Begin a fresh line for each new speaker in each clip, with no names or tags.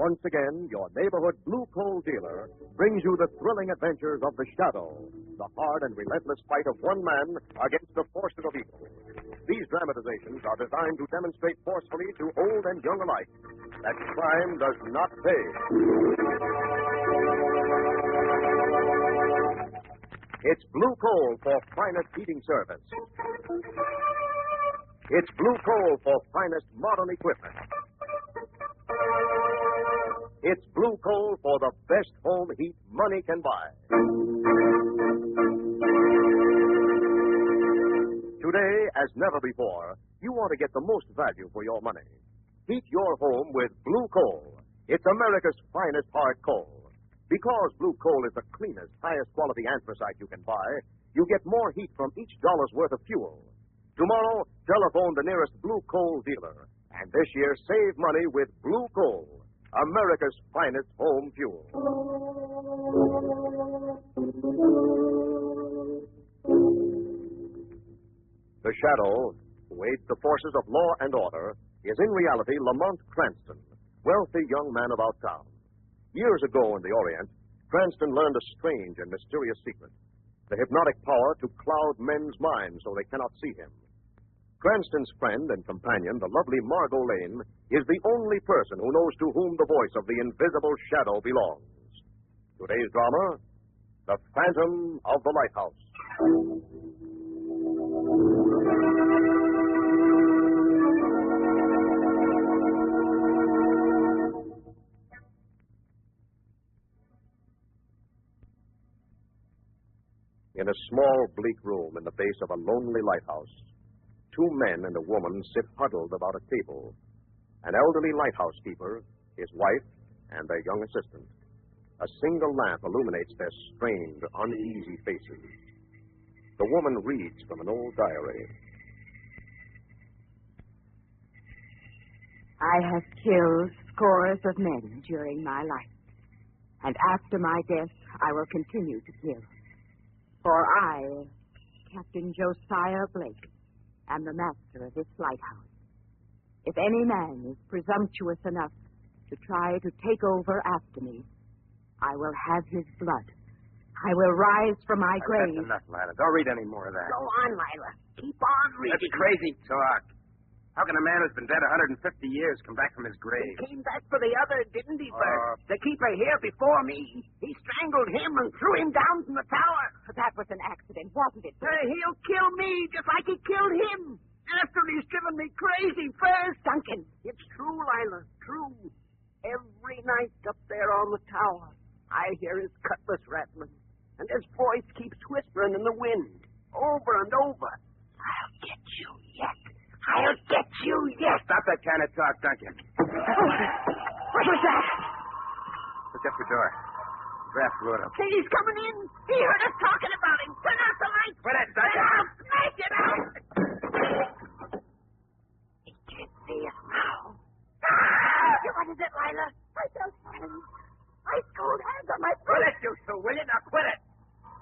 Once again, your neighborhood blue coal dealer brings you the thrilling adventures of the Shadow, the hard and relentless fight of one man against the forces of evil. These dramatizations are designed to demonstrate forcefully to old and young alike that crime does not pay. It's blue coal for finest heating service. It's blue coal for finest modern equipment. It's blue coal for the best home heat money can buy. Today, as never before, you want to get the most value for your money. Heat your home with blue coal. It's America's finest hard coal. Because blue coal is the cleanest, highest quality anthracite you can buy, you get more heat from each dollar's worth of fuel. Tomorrow, telephone the nearest blue coal dealer. And this year, save money with blue coal, America's finest home fuel. The Shadow, who aids the forces of law and order, is in reality Lamont Cranston, wealthy young man about town. Years ago in the Orient, Cranston learned a strange and mysterious secret, the hypnotic power to cloud men's minds so they cannot see him. Cranston's friend and companion, the lovely Margot Lane, is the only person who knows to whom the voice of the invisible Shadow belongs. Today's drama, The Phantom of the Lighthouse. In a small, bleak room in the base of a lonely lighthouse, two men and a woman sit huddled about a table. An elderly lighthouse keeper, his wife, and their young assistant. A single lamp illuminates their strained, uneasy faces. The woman reads from an old diary.
I have killed scores of men during my life, and after my death I will continue to kill. For I, Captain Josiah Blake, am the master of this lighthouse. If any man is presumptuous enough to try to take over after me, I will have his blood. I will rise from my grave.
That's enough, Lila. Don't read any more of that.
Go on, Lila. Keep on reading.
That's crazy talk. How can a man who's been dead 150 years come back from his grave?
He came back for the other, didn't he, Bert? The keeper here before me. He strangled him and threw him down from the tower.
That was an accident, wasn't it?
He'll kill me just like he killed him. After he's driven me crazy first.
Duncan.
It's true, Lila. True. Every night up there on the tower, I hear his cutlass rattling. And his voice keeps whispering in the wind. Over and over. I'll get you yet. I'll get you yet.
Stop that kind of talk, Duncan.
What was that?
Look up the door. Draft blew it up.
Hey, he's coming in. He heard us talking about him. Turn out the lights.
Quit it, Duncan.
I'll smash it out. He can't see us now. What is it, Lila? I felt hands. Ice cold hands on my
Quit
throat.
it, you two, will you? Now quit it.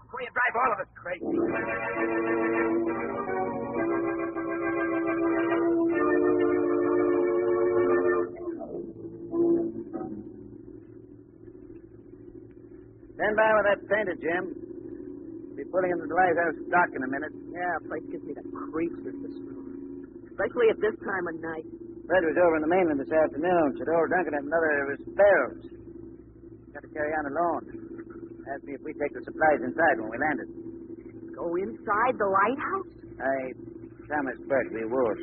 Before you drive all of us crazy.
Stand by with that painter, Jim. Be pulling into the lighthouse dock in a minute.
Yeah, place gives me the creeps with this room. Especially at this time of night.
Fred was over in the mainland this afternoon. Said old Duncan had another of his spells. Got to carry on alone. Asked me if we'd take the supplies inside when we landed.
Go inside the lighthouse?
I promised Bert we would.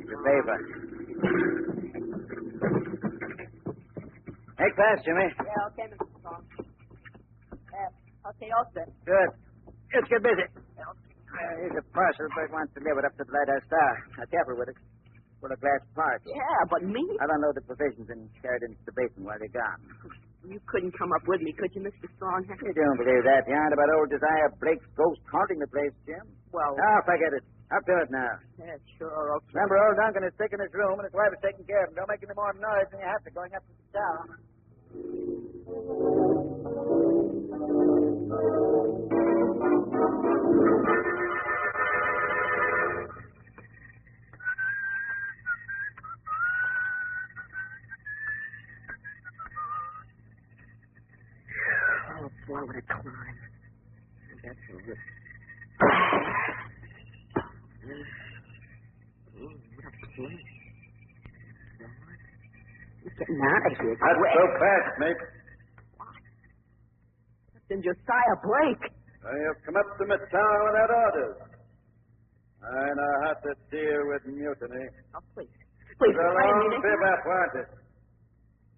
It's a favor. Make fast, Jimmy.
Yeah, okay, Mr. Strong. Okay, all set.
Good. Let's get busy. Here's a parcel Bert wants delivered up to the Lighthouse Star. Now, careful with it. Full of glass parts.
Yeah, but me?
I'll unload the provisions and carry it into the basin while you're gone.
You couldn't come up with me, could you, Mr. Strong?
You don't believe that yarn about old Josiah Blake's ghost haunting the place, Jim?
Well...
Oh, forget it. Up to it now.
Yeah, sure, okay.
Remember, old Duncan is sick in his room, and his wife is taking care of him. Don't make any more noise than you have to going up to the tower.
slow to climb. That's it. Oh, what a place. Lord, we're getting out of here.
Not so fast, mate.
Captain Josiah Blake.
I have come up to my town without orders. I know how to deal with mutiny.
Oh, please. Please,
It's a
I
long
mean it.
bivouac, won't it?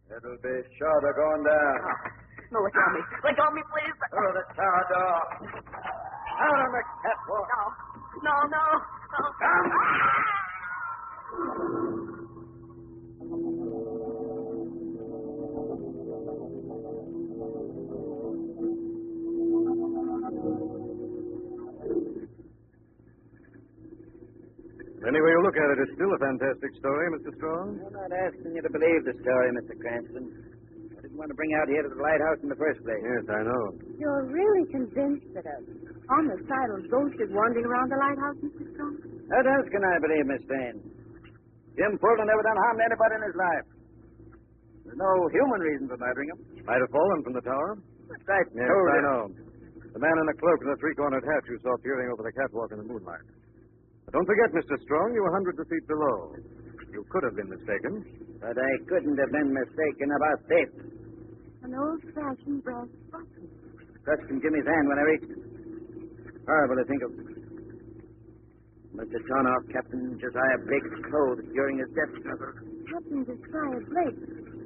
It'll be short of going down.
No, let go of me. Let go of me, please.
Through the tower door. Out on the catwalk.
No.
Come.
Any way you look at it, it's still a fantastic story, Mr. Strong.
I'm not asking you to believe the story, Mr. Cranston. I didn't want to bring you out here to the lighthouse in the first place.
Yes, I know.
You're really convinced that a homicidal ghost is wandering around the lighthouse, Mr. Strong?
What else can I believe, Miss Lane? Jim Fulton never done harm to anybody in his life. There's no human reason for murdering him.
Might have fallen from the tower.
That's right.
Yes, I know. The man in the cloak and the three-cornered hat you saw peering over the catwalk in the moonlight. But don't forget, Mr. Strong, you were hundreds of feet below. You could have been mistaken.
But I couldn't have been mistaken about this.
An old-fashioned brass button.
Touched from Jimmy's hand when I reached it. Horrible to think of. Must have torn off Captain Josiah Blake's clothes during his death struggle.
Captain Josiah Blake.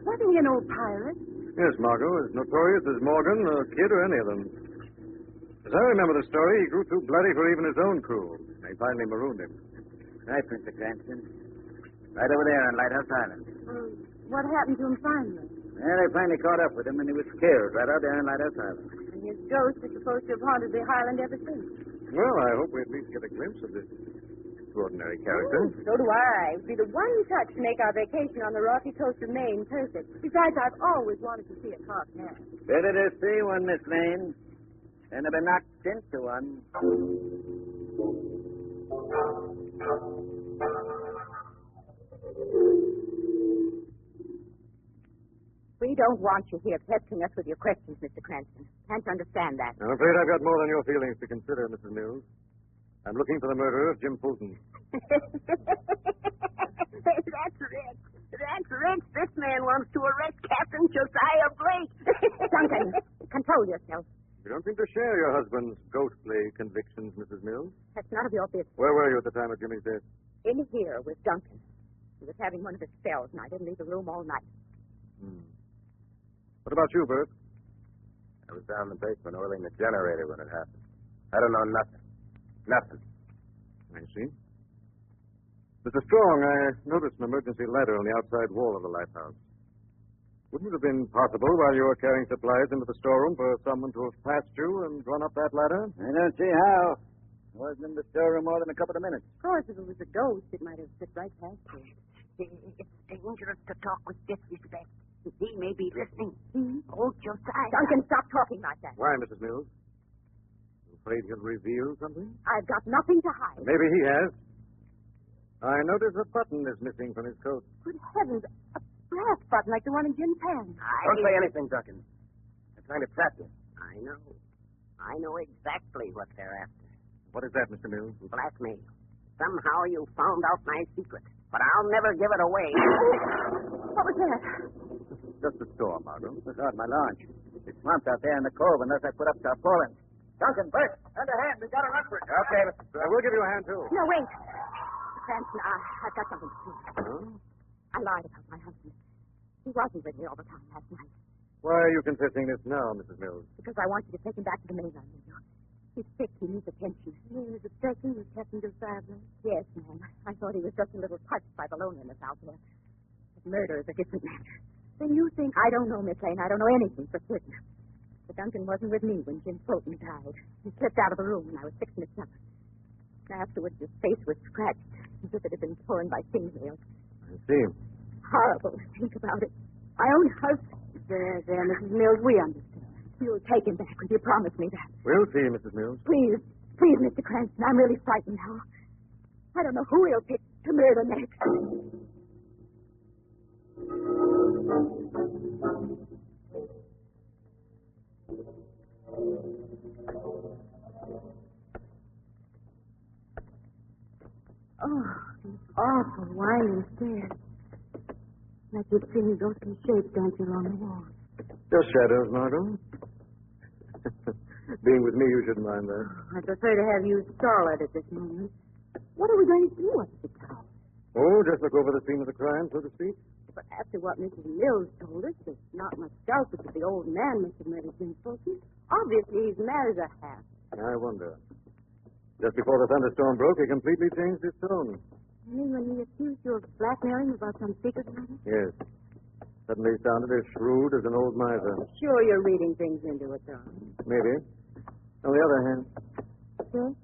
Wasn't he an old pirate?
Yes, Margot, as notorious as Morgan, or Kidd, or any of them. As I remember the story, he grew too bloody for even his own crew. They finally marooned him.
Right, Mr. Cranston. Right over there on Lighthouse Island.
What happened to him finally?
Well, they finally caught up with him, and he was killed right out there on Lighthouse Island.
And his ghost is supposed to have haunted the Highland ever since.
Well, I hope we at least get a glimpse of this extraordinary character.
So do I. It'd be the one touch to make our vacation on the rocky coast of Maine perfect. Besides, I've always wanted to see a carved man.
Better to see one, Miss Lane, than to be knocked into one.
We don't want you here pestering us with your questions, Mr. Cranston. Can't understand that.
I'm afraid I've got more than your feelings to consider, Mrs. Mills. I'm looking for the murderer of Jim Fulton.
That's rich. That's rich. This man wants to arrest Captain Josiah Blake.
Duncan, control yourself.
You don't seem to share your husband's ghostly convictions, Mrs. Mills.
That's none of your business.
Where were you at the time of Jimmy's death?
In here with Duncan. He was having one of his spells, and I didn't leave the room all night.
What about you, Bert?
I was down in the basement oiling the generator when it happened. I don't know nothing. Nothing.
I see. Mr. Strong, I noticed an emergency ladder on the outside wall of the lighthouse. Wouldn't it have been possible while you were carrying supplies into the storeroom for someone to have passed you and gone up that ladder?
I don't see how. I wasn't in the storeroom more than a couple of minutes.
Of course, if it was a ghost, it might have slipped right past you.
It's dangerous to talk with disrespect. He may be listening.
Oh,
Josiah.
Duncan, stop talking like that.
Why, Mrs. Mills? You afraid he'll reveal something?
I've got nothing to hide.
Maybe he has. I notice a button is missing from his coat.
Good heavens, a brass button like the one in Jim's hand.
Don't say anything, Duncan. They're trying to trap you.
I know. I know exactly what they're after.
What is that, Mr. Mills?
Blackmail. Somehow you found out my secret, but I'll never give it away.
What was that?
Just a storm, Margot.
It was out my launch. It's swamped out there in the cove unless I put up to falling. Duncan, Bert, lend a hand. We got to run for it.
Okay, Mr.
I will give you a hand, too.
No, wait. Cranston, I've got something to say.
Huh?
I lied about my husband. He wasn't with me all the time last night.
Why are you confessing this now, Mrs. Mills?
Because I want you to take him back to the mainland, you know. He's sick. He needs attention. Is it certain with Captain Josiah Blake? Yes, ma'am. I thought he was just a little touched by the loneliness out there. But murder is a different matter. Then you think... I don't know, Miss Lane. I don't know anything for certain. But Duncan wasn't with me when Jim Fulton died. He slipped out of the room when I was fixing his supper. Afterwards, his face was scratched, as if it had been torn by fingernails.
I see.
Horrible to think about it. My own husband. There, Mrs. Mills, we understand. You'll take him back. Will you promise me that?
We'll see, Mrs. Mills.
Please, Mr. Cranston. I'm really frightened now. I don't know who he'll pick to murder next. winding stairs. I could see ghostly shapes dancing along the wall.
Just shadows, Margot. Being with me, you shouldn't mind that.
I prefer to have you stall it at this moment. What are we going to do up at the tower?
Oh, just look over the scene of the crime, so to speak.
But after what Mrs. Mills told us, there's not much doubt that the old man must have murdered Jim Fulton. Obviously, he's mad as a hat.
I wonder. Just before the thunderstorm broke, he completely changed his tone.
You mean when he accused you of blackmailing about some secret matter?
Yes. Suddenly sounded as shrewd as an old miser.
Sure you're reading things into it, Tom.
Maybe. On the other hand,
Yes?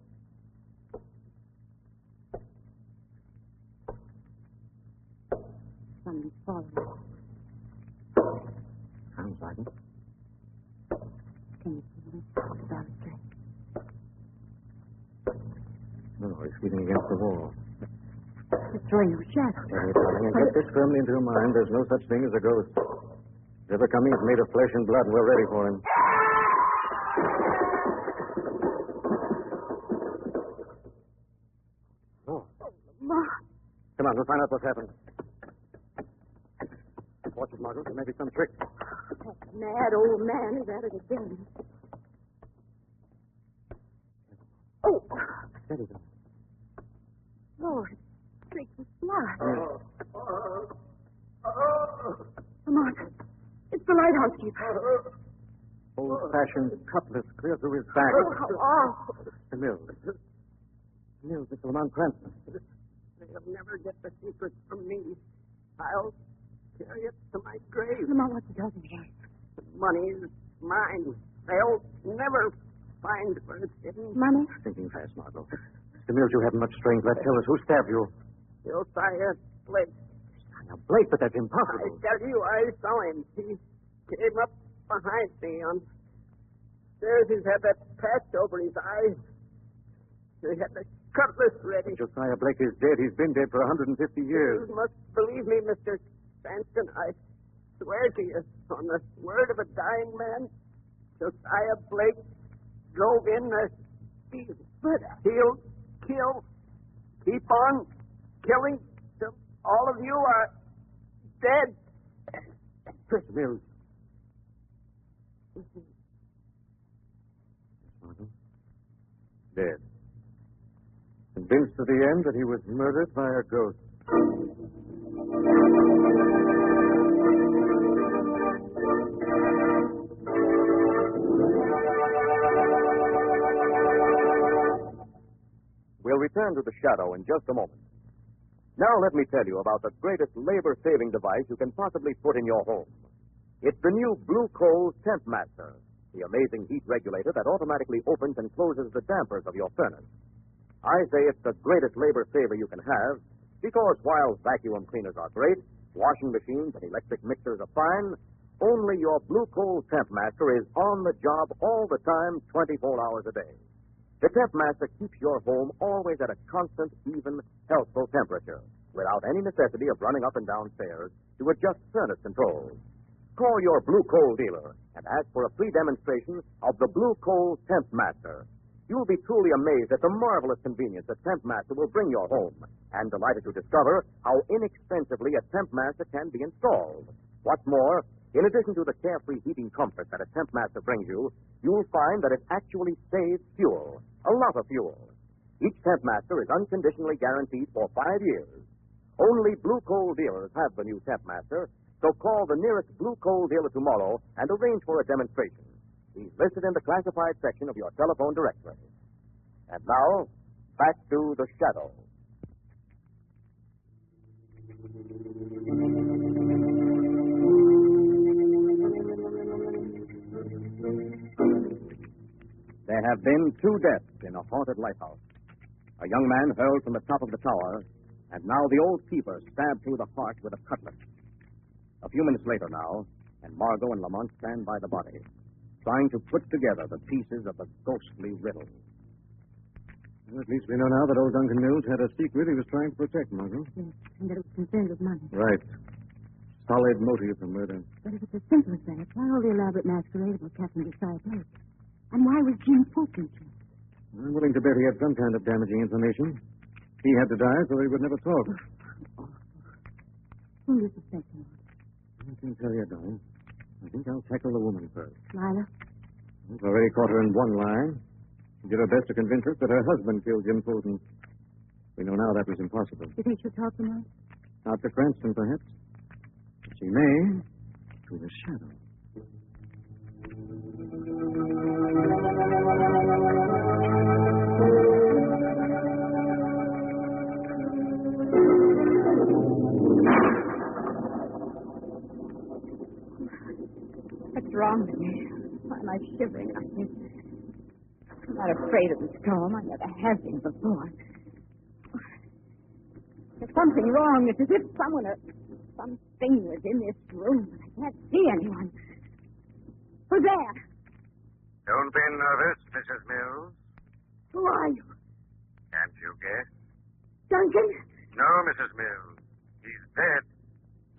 Someone's falling.
sounds like it.
Can you see this? Down the street.
No, he's feeling against the wall.
It's throwing no shadow.
Right, darling, and get this firmly into your mind. There's no such thing as a ghost. If ever coming, it's made of flesh and blood, and we're ready for him. Oh.
Ma.
Come on, we'll find out what's happened. Watch it, Margaret. There may be some trick.
That mad old man is at it again. Oh.
Steady, though.
Lord, streaks of blood. Come on. It's the lighthouse keeper.
Old-fashioned cutlass clear through his back.
Oh, how awful.
Mr. Mills. Mills, it's Lamont Cranston.
They'll never get the secret from me. I'll carry it to my grave.
Lamont, what's he talking about?
The money's mine. They'll never find where it's hidden.
Money?
Thinking fast, Margot. Mr. Mills, you haven't much strength left. Tell us, who stabbed you?
Josiah Blake.
Now, Blake, but that's
I
impossible.
tell you, I saw him. He came up behind me on stairs. He's had that patch over his eye. He had the cutlass ready.
Josiah Blake is dead. He's been dead for 150 years.
You must believe me, Mr. Cranston. I swear to you, on the word of a dying man, Josiah Blake drove in the steel. But he'll kill. Keep on killing till all of you are dead.
Mr. Mills. Margot? Dead. Convinced to the end that he was murdered by a ghost.
We'll return to the shadow in just a moment. Now let me tell you about the greatest labor-saving device you can possibly put in your home. It's the new Blue Coal Temp Master, the amazing heat regulator that automatically opens and closes the dampers of your furnace. I say it's the greatest labor saver you can have because while vacuum cleaners are great, washing machines and electric mixers are fine, only your Blue Coal Temp Master is on the job all the time, 24 hours a day. The Temp Master keeps your home always at a constant, even, healthful temperature without any necessity of running up and down stairs to adjust furnace controls. Call your Blue Coal dealer and ask for a free demonstration of the Blue Coal Temp Master. You'll be truly amazed at the marvelous convenience a Temp Master will bring your home, and delighted to discover how inexpensively a Temp Master can be installed. What's more, in addition to the carefree heating comfort that a Temp Master brings you, you'll find that it actually saves fuel, a lot of fuel. Each Temp Master is unconditionally guaranteed for 5 years. Only Blue Coal dealers have the new Temp Master, so call the nearest Blue Coal dealer tomorrow and arrange for a demonstration. He's listed in the classified section of your telephone directory. And now, back to the shadow.
There have been 2 deaths in a haunted lighthouse. A young man hurled from the top of the tower, and now the old keeper stabbed through the heart with a cutlass. A few minutes later now, and Margot and Lamont stand by the body, trying to put together the pieces of the ghostly riddle.
Well, at least we know now that old Duncan Mills had a secret he was trying to protect, Margot.
Yes, and that it was concerned with money.
Right. Solid motive for murder.
But if it's as simple as that, why all the elaborate masquerade about Captain Josiah Blake? And why was Jim Fulton killed?
I'm willing to bet he had some kind of damaging information. He had to die so he would never talk.
Whom do you suspect, Lamont?
I can't tell you, darling. I think I'll tackle the woman first.
Lila?
I've already caught her in one lie. She did her best to convince us that her husband killed Jim Fulton. We know now that was impossible.
You think she'll talk, Lamont?
Not to Cranston, perhaps. But she may through the shadow.
What's wrong with me? Why am I shivering like this? I'm not afraid of the storm. I never have been before. There's something wrong. It's as if someone or something was in this room. I can't see anyone. Who's there?
Don't be nervous, Mrs. Mills.
Who are you?
Can't you guess?
Duncan?
No, Mrs. Mills. He's dead.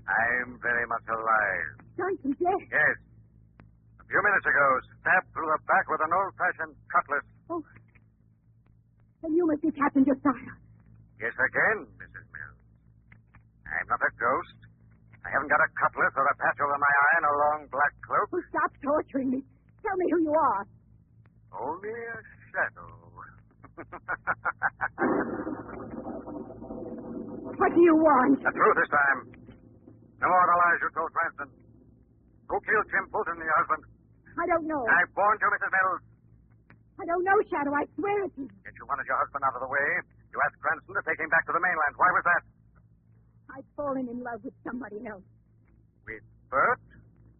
I'm very much alive.
Duncan, dead?
Yes. A few minutes ago, stabbed through the back with an old-fashioned cutlass.
Oh. Then you must be Captain Josiah.
Yes, again, Mrs. Mills. I'm not a ghost. I haven't got a cutlass or a patch over my eye and a long black cloak.
Oh, stop torturing me. Tell me who you are.
Only a shadow.
What do you want?
The truth this time. No more the lies you told Cranston. Who killed Jim Fulton, your husband?
I don't know.
I warned you, Mrs. Mills.
I don't know, Shadow. I swear it to you.
Yet you wanted your husband out of the way. You asked Cranston to take him back to the mainland. Why was that?
I'd fallen in love with somebody else.
With Bert?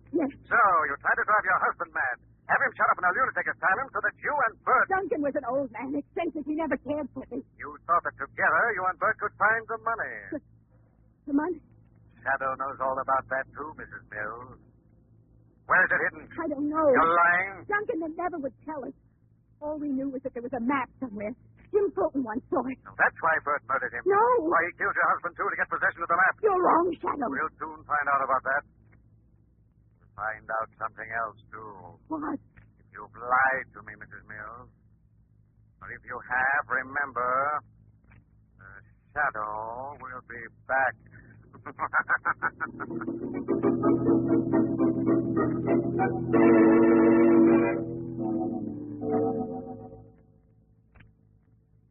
Yes.
So, you tried to drive your husband mad. Have him shut up in a lunatic asylum so that you and Bert...
Duncan was an old man, eccentric. He never cared for me.
You thought that together you and Bert could find the money.
The money?
Shadow knows all about that, too, Mrs. Mills. Where is it hidden?
I don't know.
You're lying?
Duncan never would tell us. All we knew was that there was a map somewhere. Jim Fulton once saw it.
So that's why Bert murdered him.
No.
Why he killed your husband, too, to get possession of the map.
You're wrong, Shadow.
We'll soon find out about that. We'll find out something else, too.
What?
If you've lied to me, Mrs. Mills, or if you have, remember, the shadow will be back.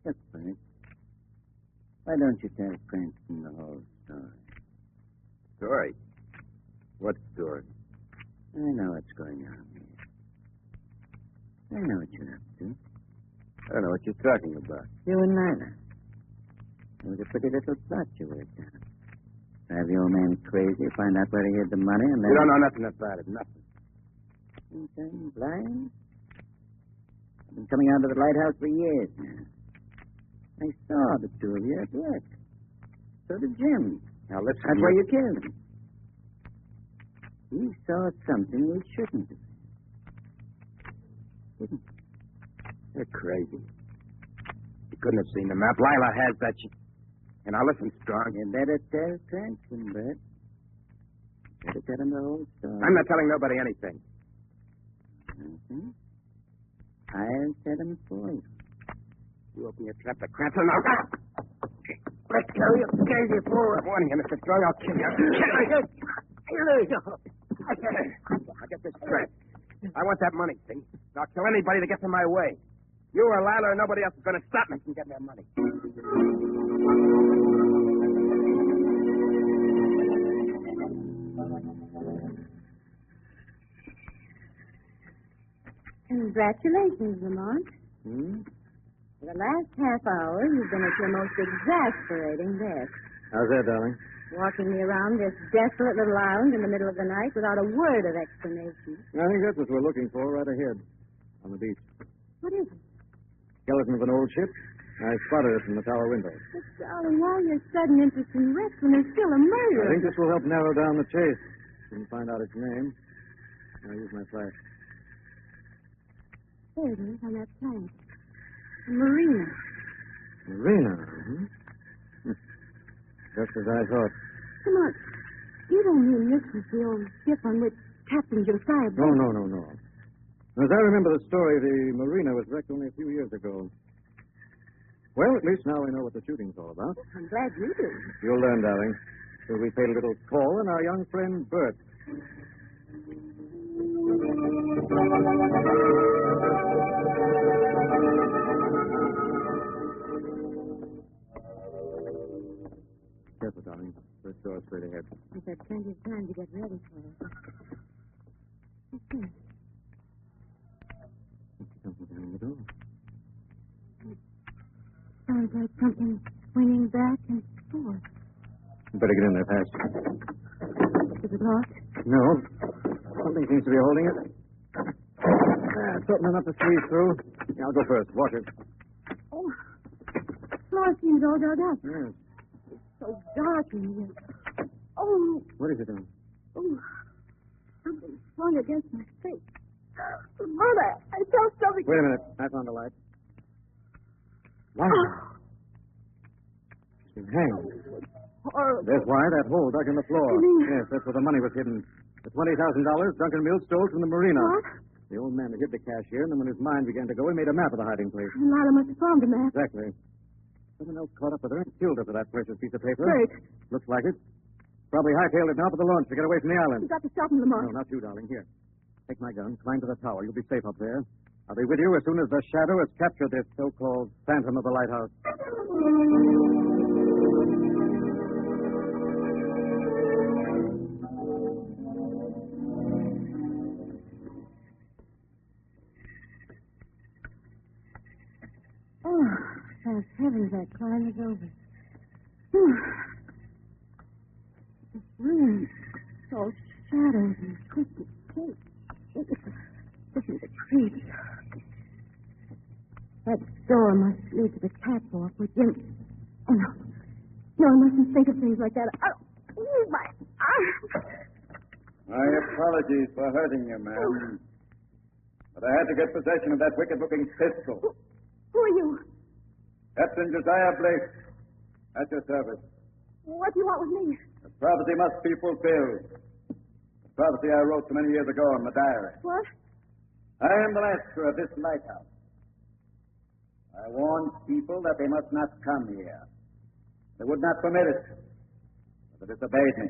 Look, Bert. Why don't you tell Cranston the whole story?
Story? What story?
I know what's going on here. I know what you're up to.
I don't know what you're talking about.
You and Lila. It was a pretty little plot you worked out. Drive the old man crazy, find out where he hid the money, and then...
You don't know nothing about it, nothing.
You turn blind? I've been coming out to the Lighthouse for years now. I saw the two of you at work. So did Jim.
Now, listen.
That's why you killed him. He saw something we shouldn't have. Didn't he?
You're crazy. You couldn't have seen the map. Lila has that. And now listen, Strong.
You better tell Cranston, Bert. Better tell him the whole story.
I'm not telling nobody anything.
Mm-hmm. I'll tell him for you.
You open your trap to Cranston now.
Let go, you crazy fool.
I'm warning you, Mr. Strong. I'll kill you. I'll get this straight. I want that money, see? I'll kill anybody that gets in my way. You or Lila or nobody else is going to stop me from getting that money.
Congratulations, Lamont. For the last half hour, you've been at your most exasperating best.
How's that, darling?
Walking me around this desolate little island in the middle of the night without a word of explanation.
I think that's what we're looking for right ahead on the beach.
What is it?
Skeleton of an old ship. I spotted it from the tower window.
But, darling, why your sudden interest in wrecks when there's still a murder?
I think this will help narrow down the chase. Didn't find out its name. I'll use my flash.
There it is on that plank. A marina.
Marina, Just as I thought.
Come on. You don't mean this was the old ship on which Captain Josiah...
No. As I remember the story, the marina was wrecked only a few years ago. Well, at least now we know what the shooting's all about.
I'm glad you do.
You'll learn, darling. So we paid a little call on our young friend, Bert. Careful, darling. First door straight ahead.
I've had plenty of time to get ready for it. What's that?
Something behind the door.
Sounds like something swinging back and forth.
Better get in there fast.
Is it locked?
No. Something seems to be holding it. It's opening up the squeeze through. Yeah, I'll go first. Watch it.
Oh, the floor seems all dug up.
Yes.
So dark in here. Oh,
What is it, darling?
oh, something swung against my face. Mother, I felt something.
Wait a minute. I found the light. Wow. She's been hanged.
Horrible.
There's why that hole dug in the floor.
You mean-
Yes, that's where the money was hidden. The $20,000 Duncan Mills stole from the marina.
What?
The old man hid the cash here, and then when his mind began to go, he made a map of the hiding place.
Lila must have found the map.
Exactly. Someone else caught up with her and killed her for that precious piece of paper.
Bert,
Looks like it. Probably hightailed it now for the launch to get away from the island.
you got to stop him, Lamont.
No, not you, darling. Here. Take my gun. Climb to the tower. You'll be safe up there. I'll be with you as soon as the shadow has captured this so-called phantom of the lighthouse.
Oh, thank heavens that climb is over. Whew. This room, it's all shadows and twisted shapes. Listen to the creaks. That door must lead to the catwalk with Jim. Oh, no. No, I mustn't think of things like that. Oh, my arm.
My apologies for hurting you, ma'am. But I had to get possession of that wicked-looking pistol.
Who are you?
Captain Josiah Blake, at your service.
What do you want with me?
The prophecy must be fulfilled. The prophecy I wrote so many years ago in my diary.
What?
I am the master of this lighthouse. I warned people that they must not come here. They would not permit it. But they disobeyed me.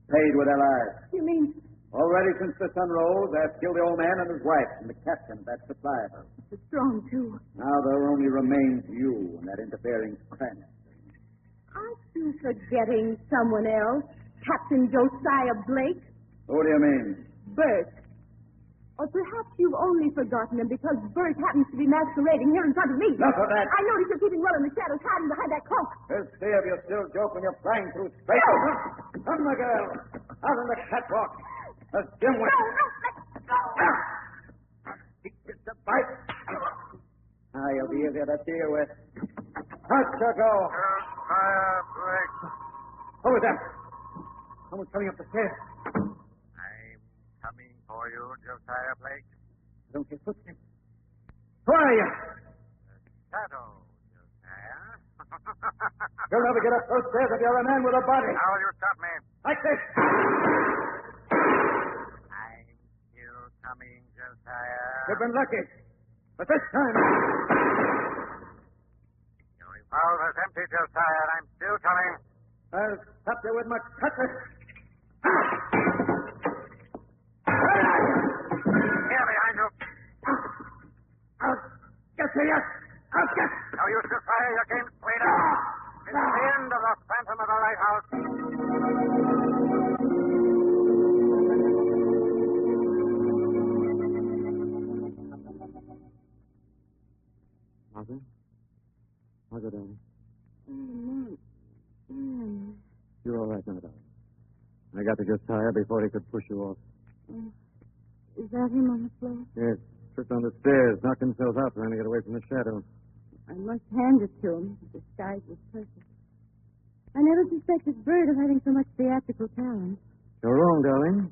Paid with their lives.
You mean
Already since the sun rose, I've killed the old man and his wife and the captain of that supply boat.
it's strong, too?
Now there only remains you and that interfering friend.
Aren't you forgetting someone else? Captain Josiah Blake?
Who do you mean?
Bert. Or perhaps you've only forgotten him because Bert happens to be masquerading here in front of me.
Enough of that.
I noticed you're keeping well in the shadows, hiding behind that cloak.
There's see if you still joke when you're flying through space. Come, my girl. Out on the catwalk. As Jim went.
No, let go.
Keep this to bite. Ah, you'll be easier to deal with. Out you go.
Fire break.
Who was that? Someone's coming up the stairs.
I'm coming for you, Josiah Blake.
I don't hear footsteps. Who are you?
Shadow, Josiah.
You'll never get up those stairs if you're a man with a body.
How will you stop me?
Like this.
I'm still coming, Josiah.
You've been lucky. But this time...
Your revolver's empty, Josiah, and I'm still coming.
I'll stop you with my cutlass.
Here behind you.
I'll get to you. I'll get...
No use to fire your game, Slater. It's the end of the Phantom of the Lighthouse.
Margaret? Margaret, darling.
Mm.
You're all right now, darling. I got to Josiah before he could push you off.
Is that him on the floor?
Yes, tripped on the stairs, knocked himself out trying to get away from the shadow.
I must hand it to him. His disguise was perfect. I never suspected Bert of having so much theatrical talent.
You're wrong, darling.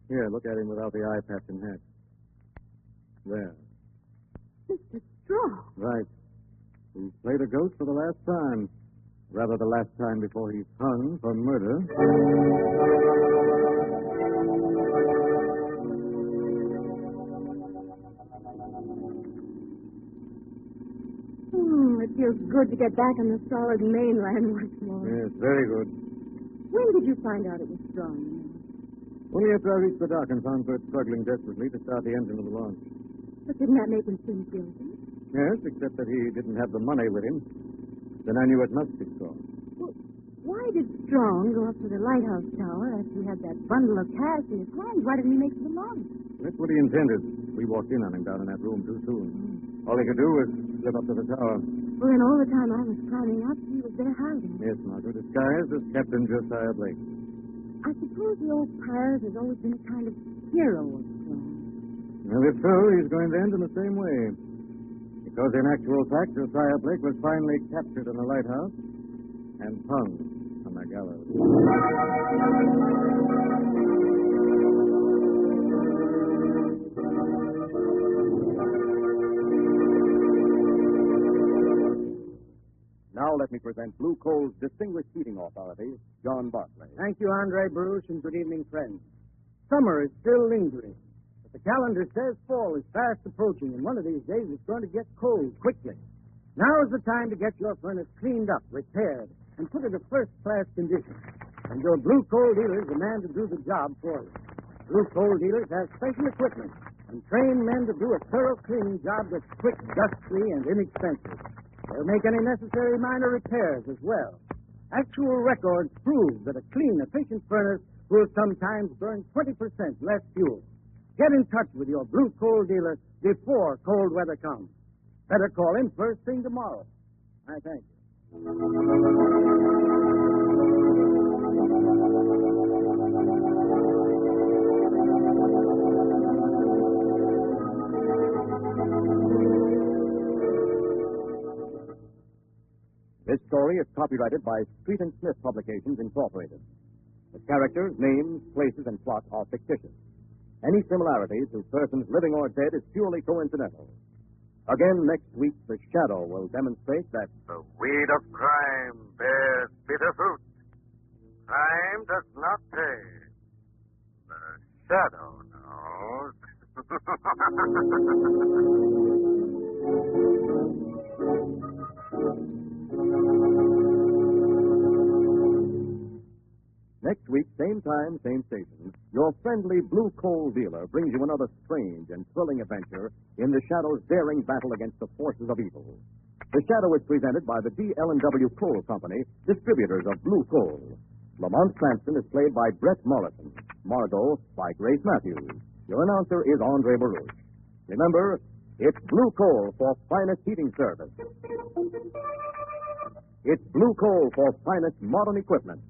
Here, look at him without the eye patch and hat. There.
Mr. Strong.
Right. He's played a ghost for the last time. Rather, the last time before he's hung for murder.
It feels good to get back on the solid mainland once more.
Yes, very good.
When did you find out it was strong?
Only after I reached the dock and found Bert struggling desperately to start the engine of the launch.
But didn't that make him seem guilty?
Yes, except that he didn't have the money with him. Then I knew it must be Strong.
Well, why did Strong go up to the lighthouse tower after he had that bundle of cash in his hand? Why didn't he make it along?
That's what he intended. We walked in on him down in that room too soon. All he could do was slip up to the tower.
Well, then all the time I was climbing up, he was there hiding.
Yes, Margaret, disguised as Captain Josiah Blake.
I suppose the old pirate has always been a kind of hero of Strong.
Well, if so, he's going to end in the same way. Because in actual fact, Josiah Blake was finally captured in the lighthouse and hung on the gallows.
Now let me present Blue Coal's distinguished heating authority, John Barclay.
Thank you, Andre Bruce, and good evening, friends. Summer is still lingering, but the calendar says fall is fast approaching, and one of these days it's going to get cold quickly. Now is the time to get your furnace cleaned up, repaired, and put into first-class condition. And your Blue Coal dealer is the man to do the job for you. Blue Coal dealers have special equipment and trained men to do a thorough cleaning job that's quick, dust-free, and inexpensive. They'll make any necessary minor repairs as well. Actual records prove that a clean, efficient furnace will sometimes burn 20% less fuel. Get in touch with your Blue Coal dealer before cold weather comes. Better call him first thing tomorrow. I thank you.
This story is copyrighted by Street and Smith Publications, Incorporated. The characters, names, places, and plot are fictitious. Any similarities to persons living or dead is purely coincidental. Again, next week, The Shadow will demonstrate that
the weed of crime bears bitter fruit. Crime does not pay. The shadow knows.
Next week, same time, same station, your friendly Blue Coal dealer brings you another strange and thrilling adventure in the Shadow's daring battle against the forces of evil. The Shadow is presented by the D.L.&W. Coal Company, distributors of Blue Coal. Lamont Cranston is played by Brett Morrison. Margot by Grace Matthews. Your announcer is Andre Baruch. Remember, it's Blue Coal for finest heating service. It's Blue Coal for finest modern equipment.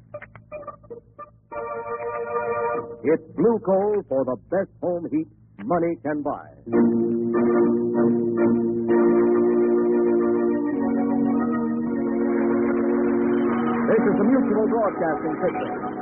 It's Blue Coal for the best home heat money can buy. This is the Mutual Broadcasting System.